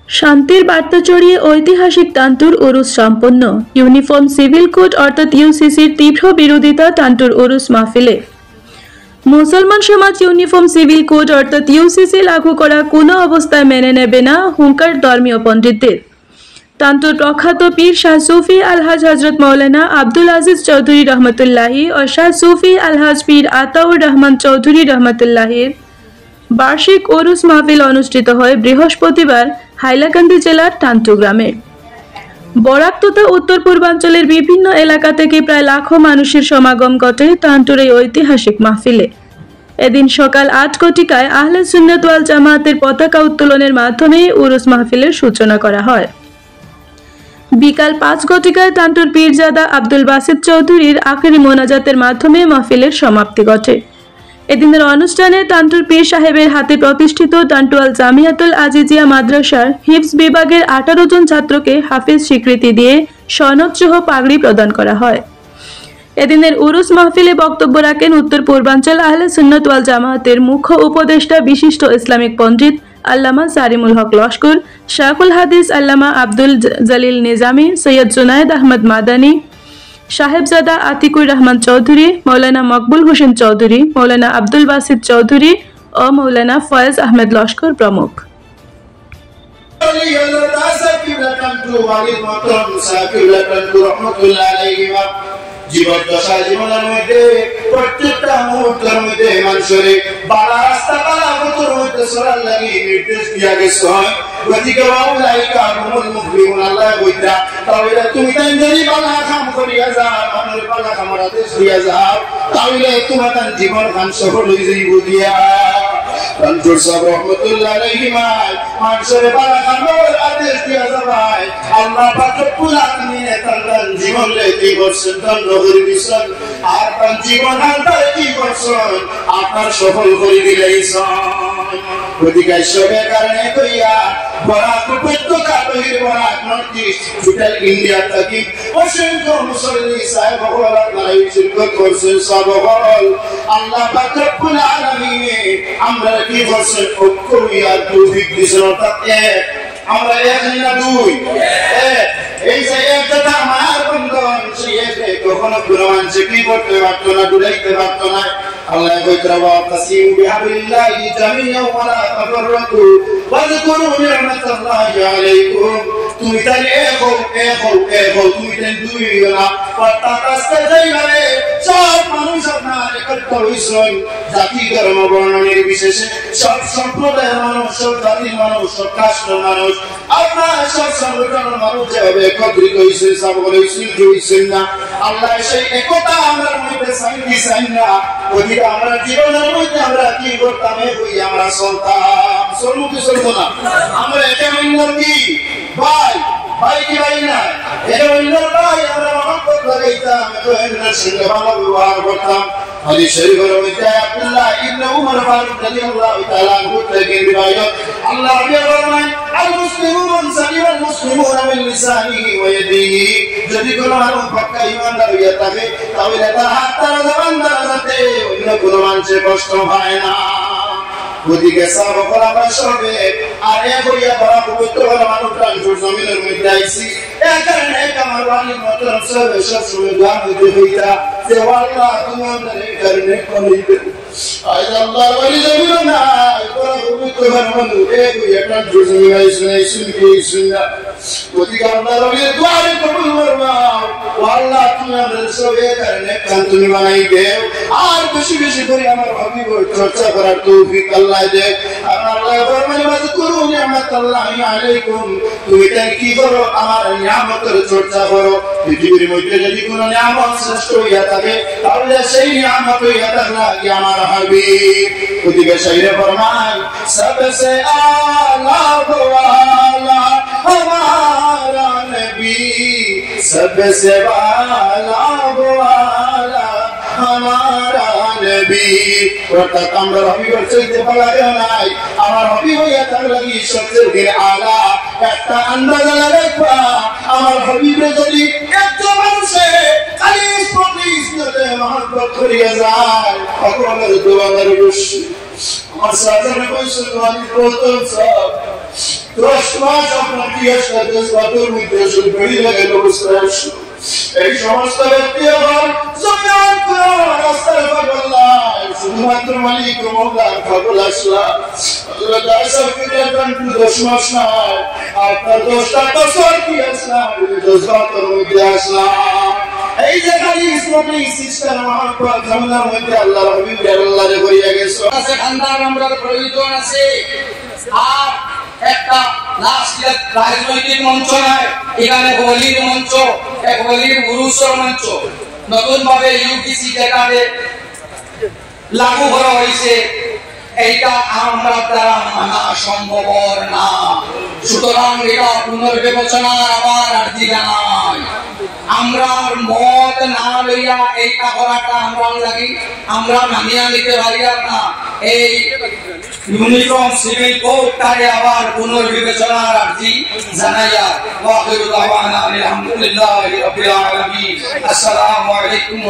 শান্তির বার্তা ছড়িয়ে ঐতিহাসিক টান্টুর উরুস সম্পন্ন। ইউনিফর্ম সিভিল কোড অর্থাৎ ইউসিসির তীব্র বিরোধিতা টান্টুর উরুস মাহফিলে। মুসলমান সমাজ ইউনিফর্ম সিভিল কোড অর্থাৎ ইউসিসি লাগু করা কোনো অবস্থায় মেনে নেবে না, হুঙ্কার ধর্মীয় পণ্ডিতদের। টান্টুর প্রখ্যাত পীর শাহ সুফি আলহাজ হজরত মৌলানা আব্দুল আজিজ চৌধুরী রহমতুল্লাহি ও শাহ সুফি আলহাজ পীর আতাউর রহমান চৌধুরী রহমতুল্লাহির বার্ষিক উরুস মাহফিল অনুষ্ঠিত হয় বৃহস্পতিবার হাইলাকান্দি জেলার টান্টু গ্রামে। বরাক তথা উত্তর পূর্বাঞ্চলের বিভিন্ন এলাকা থেকে প্রায় লাখো মানুষের সমাগম ঘটে টান্টুর এই ঐতিহাসিক মাহফিলে। এদিন সকাল ৮ ঘটিকায় আহলে সুন্নাত ওয়াল জামায়াতের পতাকা উত্তোলনের মাধ্যমে উরুস মাহফিলের সূচনা করা হয়। বিকাল ৫ ঘটিকায় টান্টুর পীরজাদা আব্দুল বাসিত চৌধুরীর আখেরি মোনাজাতের মাধ্যমে মাহফিলের সমাপ্তি ঘটে। এদিনের অনুষ্ঠানে টান্টুর পীর সাহেবের হাতে প্রতিষ্ঠিত টান্টুয়াল জামিয়াতুল আজিজিয়া মাদ্রাসার হিফজ বিভাগের ১৮ জন ছাত্রকে হাফিজ স্বীকৃতি দিয়ে সনদ সহ পাগড়ি প্রদান করা হয়। এদিনের উরুস মাহফিলে বক্তব্য রাখেন উত্তর পূর্বাঞ্চল আহলে সুন্নাত ওয়াল জামায়াতের মুখ্য উপদেষ্টা বিশিষ্ট ইসলামিক পণ্ডিত আল্লামা সারিমুল হক লস্কর, শায়খুল হাদিস আল্লামা আব্দুল জলিল নিজামী, সৈয়দ জুনায়েদ আহমদ মাদানী, সাহেবজাদা আতিকুর রহমান চৌধুরী, মৌলানা মকবুল হোসেন চৌধুরী, মৌলানা আব্দুল বাসিত চৌধুরী ও মৌলানা ফয়েজ আহমেদ লস্কর প্রমুখ। জীবনের মধ্যে প্রত্যেকটা মুহূর্তের মধ্যে মানুষের বালা রাস্তা বালা পথের মধ্যে চলার লাগি নির্দেশ দিয়া গেছে। গতিকে ওয়ালাইকা হুমুল মুফলিহুন, আল্লাহ বইতা তাহলে তুমি তাই যদি বালা কাম করিয়া যাও, মানুষের বালা কামর আদেশ দিয়া যাও, তাহলে তোমার তার জীবন খান সফল হয়ে যাইব দিয়া। টান্টুর সাহেব রহমতুল্লাহ আলাইহি মানুষের বালা কামর আদেশ দিয়া যাবাই আল্লাহ পাক রব্বুল আলামিন তার জীবন লেখি করছেন, তার নগরী দিছেন, আর তার জীবন আল্লাহ কি করছেন আপনার সফল করে দিলেইছেন। গতিকে সবের কারণে কইয়া বরাক উপত্যকা বহির Barak north east total India থেকে অসংখ্য মুসল্লি সাহেব হল আপনারা শিরকত করছেন। সব হল আল্লাহ পাক রব্বুল আলামিন আমরা কি করছেন ঐক্য আর তৌফিক দিয়েছেন। অর্থাৎ এক আমরা এক না দুই, এক এই যে একটা আমার বন্ধন সেই একে কখনো কোনো মানুষে কি করতে পারতো না, ডুলাইতে পারতো না। আল্লাহ কইতরা ওয়াতাসিমু বিহাবিল্লাহি জামিআ ওয়া লা তাফাররাকু ওয়াযকুরু নি'মাতাল্লাহি আলাইকুম। তুমি তাই এক হও তুমি তাই দুই না, ওয়াতাকাসতা যাইবারে সব মানুষ আপনার একত্র হইছেন, জাতি ধর্ম বর্ণ নির্বিশেষে সব সম্প্রদায়ের মানুষ, সব জাতির মানুষ, সব কাস্টের মানুষ, আপনার সব সংগঠনের মানুষ যেভাবে একত্রিত হইছে সকলে হইছেন না। আল্লাহ সেই একতা আমরা মধ্যে চাই না। ওদিকে আমরা জীবনের মধ্যে আমরা কি করতাম আমরা চলতাম, চলবো কি চলবো না? আমরা এটা মিললাম কি ভাই কি ভাই না, এটা মিললাম ভাই আমরা মহব্বত লাগাইতাম, এর সঙ্গে ভালো ব্যবহার করতাম। হাদিস শরীফের মধ্যে আব্দুল্লাহ ইবনে উমর ফারুক রাদিয়াল্লাহু তাআলা আনহু থেকে রিওয়ায়াত আল্লাহ বলেন আল মুসলিমুন সালিমাল মুসলিমুনা মিন লিসানিহি ওয়া ইয়াদিহি। যদি কোনো মানুষ পাক্কা ঈমানদার হইয়া থাকে তাহলে তার হাত দ্বারা জবান দ্বারা যাতে অন্য কোনো মানুষের কষ্ট হয় না। ওদিকে সব আমরা সবে আর এক হইয়া বড় পবিত্র মানুষ টান্টুর জমিনের মধ্যে আইছি। এই কারণে আমার ওয়ালি মতলব সবে সব সময় দোয়া করতে হইতা যে আল্লাহ তুমি আমাদের এই কারণে করিবে। আজ আল্লাহ ওয়ালি জমিন না বড় পবিত্র মানুষ এক হইয়া টান্টুর জমিনে আইছি না। ওদিকে আল্লাহ ওয়ালি দোয়া কবুল করবা। আল্লাহ তুমি আমাদের সবে কারণে কান তুমি বানাই দেও, আর বেশি বেশি করে আমার হাবিব চর্চা করার তৌফিক আল্লাহ দেয়। আর আল্লাহ ফরমানে ওয়াজকুরু নি'মাতাল্লাহি আলাইকুম, তুমি তাই কি করো আমার নিয়ামতের চর্চা করো। পৃথিবীর মধ্যে যদি কোনো নিয়ামত শ্রেষ্ঠ হইয়া থাকে তাহলে সেই নিয়ামত হইয়া থাকলে কি আমার হাবিব। ওদিকে শাইরে ফরমায় সবসে আলা ওয়ালা हमारा नबी सबसे वाला वाला हमारा नबी। অর্থাৎ আমরা হাবিবের চাইতে পালাবে নাই, আমার হাবিব হইয়া তার লাগি সবচেয়ে দিন আলা। একটা আন্দাজ রাখবা আমার হাবিবের যদি একটা মানুষে খালিস পলিশ দিতে মহব্বত করিয়া যায় সকলের দোয়া করে বসে আমার সাথে কইছে ওয়ালি প্রথম সব 10 মাস আপনার পিয়ার সাথে সাথের মধ্যে বেরিয়ে গেল এই সমস্ত ব্যক্তি আবার জমিয়ান কোরআন আস্তাগফিরুল্লাহ শুধুমাত্র মালিক মওলার পাগল আসলা হযরত আয়েশা ফিরান 10 মাস না আপনার 10টা বছর কি আসলা 10 বছর মধ্যে আসলা এই যে খালি ইসলামিক সিস্টেম মহব্বত জামানার মধ্যে আল্লাহর হাবিব আল্লাহরে করিয়া গেছে আছে খানদান আমরা প্রয়োজন আছে আর একটা রাজনৈতিক মঞ্চ নয় এখানে ওলির মঞ্চ এক ওলির উরুসের মঞ্চ নতুন ভাবে ইউপিসি যেটাতে লাগু করা হয়েছে এইটা আমরা দ্বারা মানা সম্ভব না সুতরাং এটা পুনর্বিবেচনার আবার আর্জি জানাই আমরা মত না লইয়া এইটা করাটা আমরা লাগি আমরা মানিয়া নিতে পারি না এই ইউনিফর্ম সিভিল কোডটারে আবার পুনর্বিবেচনার আর্জি জানাইয়া ওয়া আখিরু দাওয়ানা আলহামদুলিল্লাহি রাব্বিল আলামিন আসসালামু আলাইকুম।